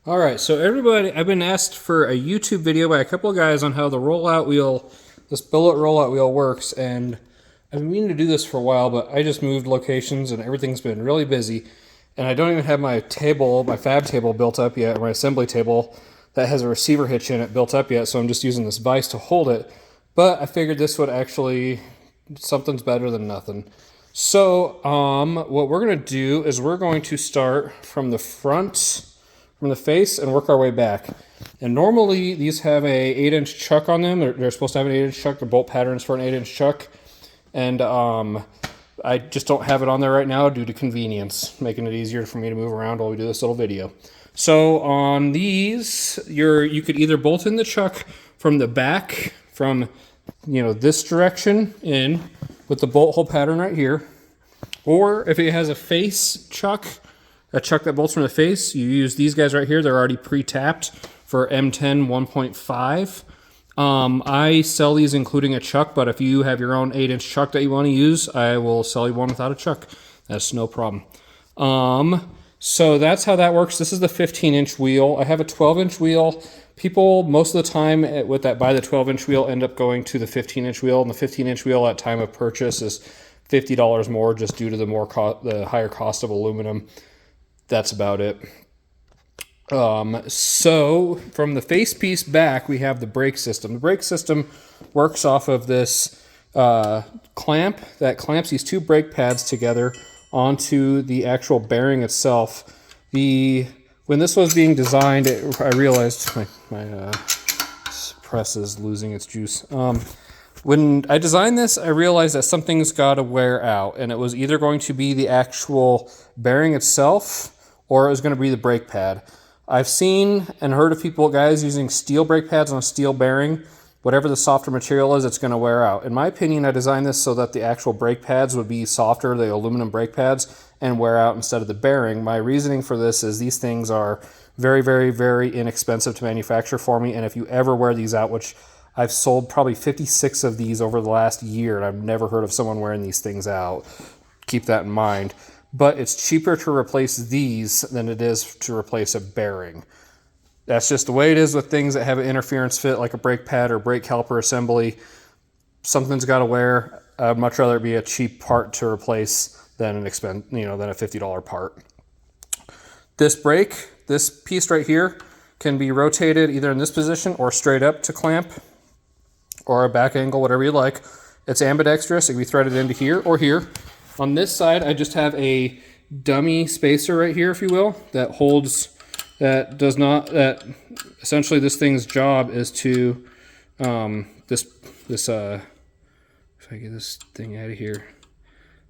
All right, so everybody, I've been asked for a YouTube video by a couple of guys on how the rollout wheel, this billet rollout wheel works, and I've been meaning to do this for a while, but I just moved locations and everything's been really busy, and I don't even have my table, my fab table built up yet, or my assembly table that has a receiver hitch in it built up yet, so I'm just using this vise to hold it, but I figured this would actually, something's better than nothing. So what we're going to do is we're going to start from the front, from the face, and work our way back. And normally these have a 8-inch chuck on them. They're supposed to have an 8-inch chuck. The bolt patterns for an 8-inch chuck. And I just don't have it on there right now due to convenience, making it easier for me to move around while we do this little video. So on these, you could either bolt in the chuck from the back, from this direction in with the bolt hole pattern right here, or if it has a face chuck, a chuck that bolts from the face, you use these guys right here. They're already pre-tapped for M10 1.5. I sell these including a chuck, but if you have your own 8-inch chuck that you want to use, I will sell you one without a chuck. That's no problem. So that's how that works. This is the 15-inch wheel. I have a 12-inch wheel. People, most of the time with that buy the 12-inch wheel, end up going to the 15-inch wheel, and the 15-inch wheel at time of purchase is $50 more just due to the higher cost of aluminum. That's about it. So from the face piece back, we have the brake system. The brake system works off of this clamp that clamps these two brake pads together onto the actual bearing itself. When this was being designed, I realized my press is losing its juice. When I designed this, I realized that something's got to wear out, and it was either going to be the actual bearing itself, or it was going to be the brake pad. I've seen and heard of guys using steel brake pads on a steel bearing. Whatever the softer material is, it's going to wear out. In my opinion, I designed this so that the actual brake pads would be softer, the aluminum brake pads, and wear out instead of the bearing. My reasoning for this is these things are very, very, very inexpensive to manufacture for me, and if you ever wear these out, which I've sold probably 56 of these over the last year, and I've never heard of someone wearing these things out. Keep that in mind. But it's cheaper to replace these than it is to replace a bearing. That's just the way it is with things that have an interference fit, like a brake pad or brake caliper assembly. Something's got to wear. I'd much rather it be a cheap part to replace than than a $50 part. This piece right here, can be rotated either in this position or straight up to clamp, or a back angle, whatever you like. It's ambidextrous. It can be threaded into here or here. On this side, I just have a dummy spacer right here, if you will, that essentially this thing's job is to, if I get this thing out of here,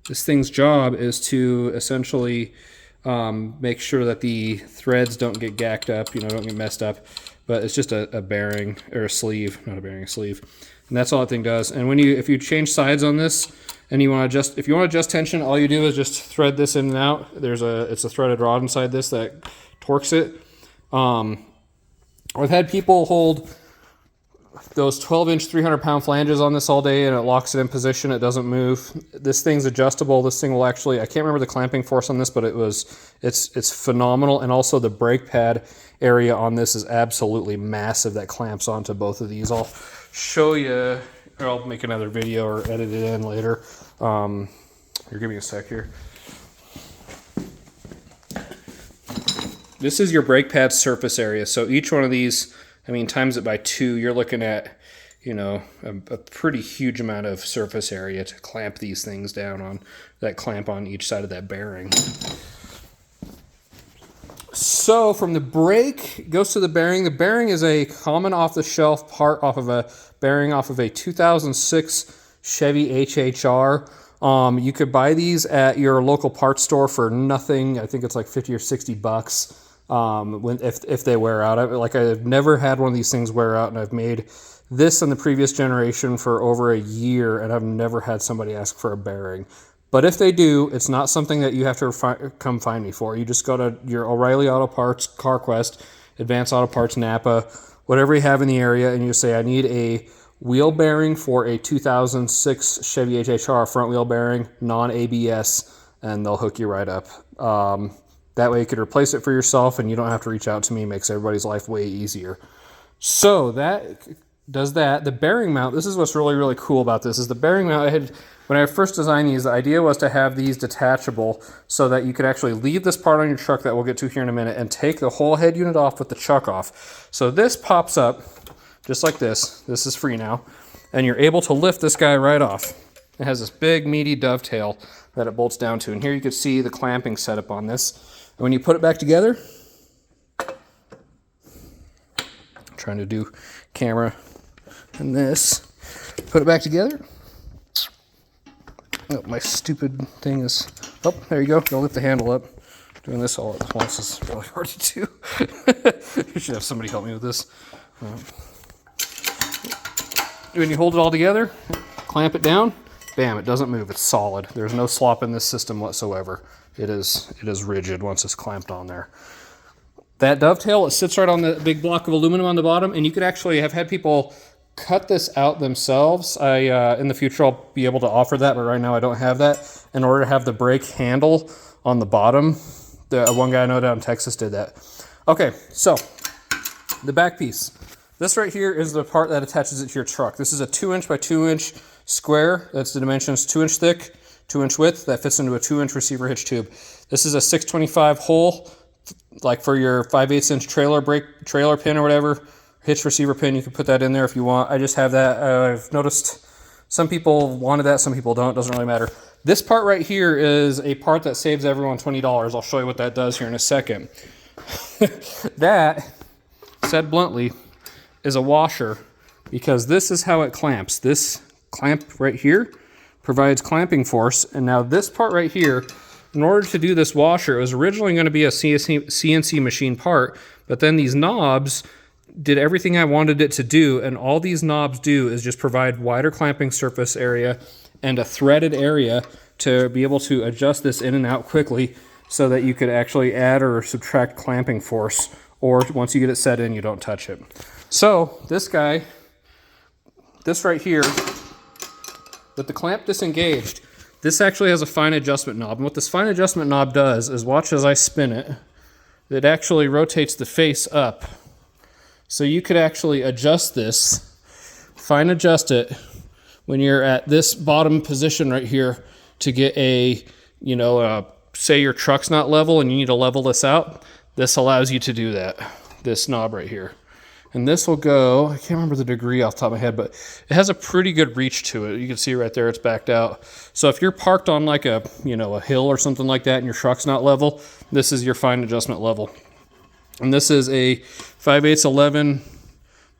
this thing's job is to essentially make sure that the threads don't get gacked up, don't get messed up, but it's just a bearing, or a sleeve, not a bearing, a sleeve. And that's all that thing does. And if you change sides on this, and if you want to adjust tension, all you do is just thread this in and out. It's a threaded rod inside this that torques it. I've had people hold those 12-inch 300-pound flanges on this all day, and it locks it in position. It doesn't move. This thing's adjustable. This thing will actually, I can't remember the clamping force on this, but it's phenomenal. And also the brake pad area on this is absolutely massive that clamps onto both of these. I'll show you, or I'll make another video or edit it in later. Here, give me a sec here. This is your brake pad surface area. So each one of these, times it by 2, you're looking at, a pretty huge amount of surface area to clamp these things down on, that clamp on each side of that bearing. So from the brake goes to the bearing. The bearing is a common off-the-shelf part off of a 2006 Chevy HHR. You could buy these at your local parts store for nothing. I think it's like 50 or 60 bucks. If they wear out. I've never had one of these things wear out, and I've made this in the previous generation for over a year, and I've never had somebody ask for a bearing. But if they do, it's not something that you have to come find me for. You just go to your O'Reilly Auto Parts, CarQuest, Advanced Auto Parts, Napa, whatever you have in the area, and you say, I need a wheel bearing for a 2006 Chevy HHR, front wheel bearing, non-ABS, and they'll hook you right up. That way you could replace it for yourself and you don't have to reach out to me. It makes everybody's life way easier. So that does that. The bearing mount, this is what's really, really cool about this, is the bearing mount. When I first designed these, the idea was to have these detachable so that you could actually leave this part on your truck that we'll get to here in a minute and take the whole head unit off with the chuck off. So this pops up just like this. This is free now. And you're able to lift this guy right off. It has this big meaty dovetail that it bolts down to. And here you can see the clamping setup on this. And when you put it back together, I'm trying to do camera and this, put it back together. Oh, my stupid thing is, oh, there you go. Go lift the handle up. Doing this all at once is really hard to do. You should have somebody help me with this. When you hold it all together, clamp it down, bam, it doesn't move. It's solid. There's no slop in this system whatsoever. It is rigid once it's clamped on there. That dovetail, it sits right on the big block of aluminum on the bottom, and you could actually have had people cut this out themselves. In the future, I'll be able to offer that, but right now I don't have that. In order to have the brake handle on the bottom, one guy I know down in Texas did that. Okay, so the back piece. This right here is the part that attaches it to your truck. This is a 2" by 2" square. That's the dimensions, 2" thick, 2" width. That fits into a 2" receiver hitch tube. This is a 625 hole, like for your 5/8" trailer pin or whatever. Hitch receiver pin, you can put that in there if you want. I just have that. I've noticed some people wanted that, some people don't. Doesn't really matter. This part right here is a part that saves everyone $20. I'll show you what that does here in a second. That, said bluntly, is a washer, because this is how it clamps. This clamp right here provides clamping force, and now this part right here, in order to do this washer, it was originally going to be a CNC machine part, but then these knobs did everything I wanted it to do, and all these knobs do is just provide wider clamping surface area and a threaded area to be able to adjust this in and out quickly so that you could actually add or subtract clamping force, or once you get it set in, you don't touch it. So this guy, this right here, with the clamp disengaged, this actually has a fine adjustment knob. And what this fine adjustment knob does is, watch as I spin it, it actually rotates the face up. So you could actually adjust this, fine adjust it when you're at this bottom position right here to get a, say your truck's not level and you need to level this out. This allows you to do that, this knob right here. And this will go, I can't remember the degree off the top of my head, but it has a pretty good reach to it. You can see right there, it's backed out. So if you're parked on like a hill or something like that and your truck's not level, this is your fine adjustment level. And this is a 5/8 11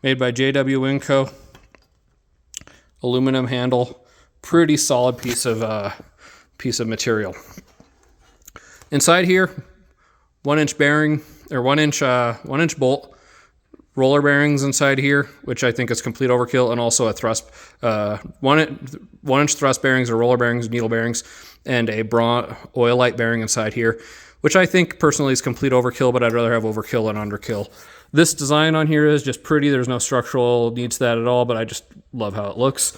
made by JW Winco. Aluminum handle, pretty solid piece of material. Inside here, 1" bearing, or 1" bolt, roller bearings inside here, which I think is complete overkill, and also a thrust, 1" thrust bearings or roller bearings, needle bearings, and a oil light bearing inside here, which I think personally is complete overkill, but I'd rather have overkill than underkill. This design on here is just pretty. There's no structural needs to that at all, but I just love how it looks.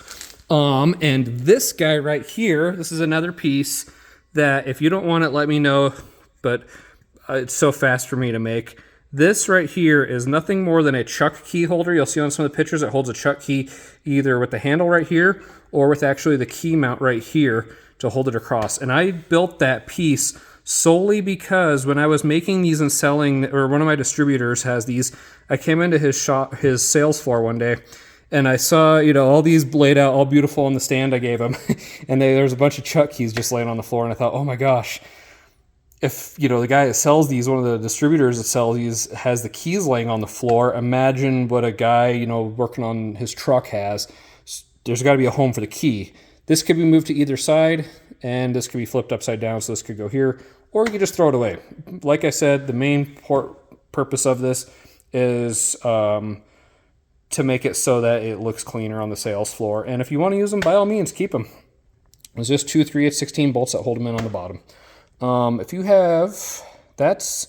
And this guy right here, this is another piece that if you don't want it, let me know, but it's so fast for me to make. This right here is nothing more than a chuck key holder. You'll see on some of the pictures it holds a chuck key either with the handle right here or with actually the key mount right here to hold it across. And I built that piece solely because when I was making these and selling, or one of my distributors has these, I came into his shop, his sales floor one day, and I saw, all these laid out all beautiful on the stand I gave him. And there was a bunch of chuck keys just laying on the floor. And I thought, oh my gosh, if, the guy that sells these, one of the distributors that sells these, has the keys laying on the floor, imagine what a guy, working on his truck has. There's got to be a home for the key. This could be moved to either side, and this could be flipped upside down, so this could go here, or you could just throw it away. Like I said, the main purpose of this is to make it so that it looks cleaner on the sales floor. And if you want to use them, by all means, keep them. There's just 2 3/8-16 bolts that hold them in on the bottom. If you have, that's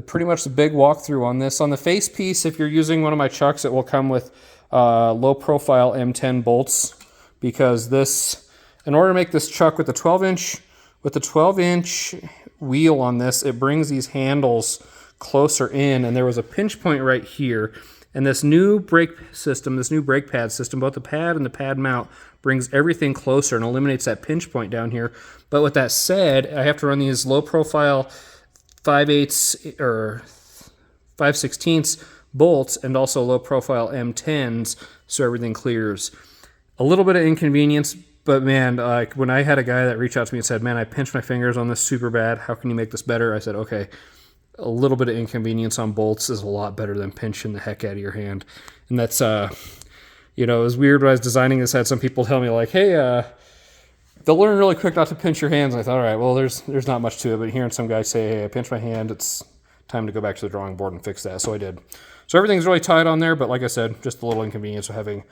pretty much the big walkthrough on this. On the face piece, if you're using one of my chucks, it will come with low profile M10 bolts, because this, in order to make this chuck with the 12" wheel on this, it brings these handles closer in, and there was a pinch point right here. And this new brake system, this new brake pad system, both the pad and the pad mount, brings everything closer and eliminates that pinch point down here. But with that said, I have to run these low profile 5/8 or 5/16 bolts and also low profile M10s so everything clears. A little bit of inconvenience, but man, like when I had a guy that reached out to me and said, man, I pinched my fingers on this super bad. How can you make this better? I said, okay, a little bit of inconvenience on bolts is a lot better than pinching the heck out of your hand. And that's, you know, it was weird when I was designing this. I had some people tell me like, hey, they'll learn really quick not to pinch your hands. And I thought, all right, well, there's not much to it. But hearing some guy say, hey, I pinched my hand, it's time to go back to the drawing board and fix that. So I did. So everything's really tight on there. But like I said, just a little inconvenience of having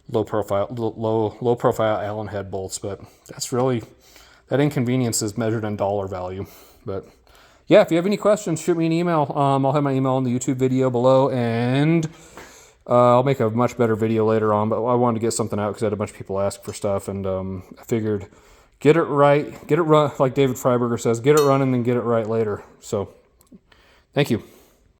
low profile Allen head bolts. But that's really, that inconvenience is measured in dollar value. But yeah, if you have any questions, shoot me an email. I'll have my email in the YouTube video below, and I'll make a much better video later on, but I wanted to get something out because I had a bunch of people ask for stuff, and I figured get it right, get it run, like David Freiberger says, get it running and get it right later. So thank you.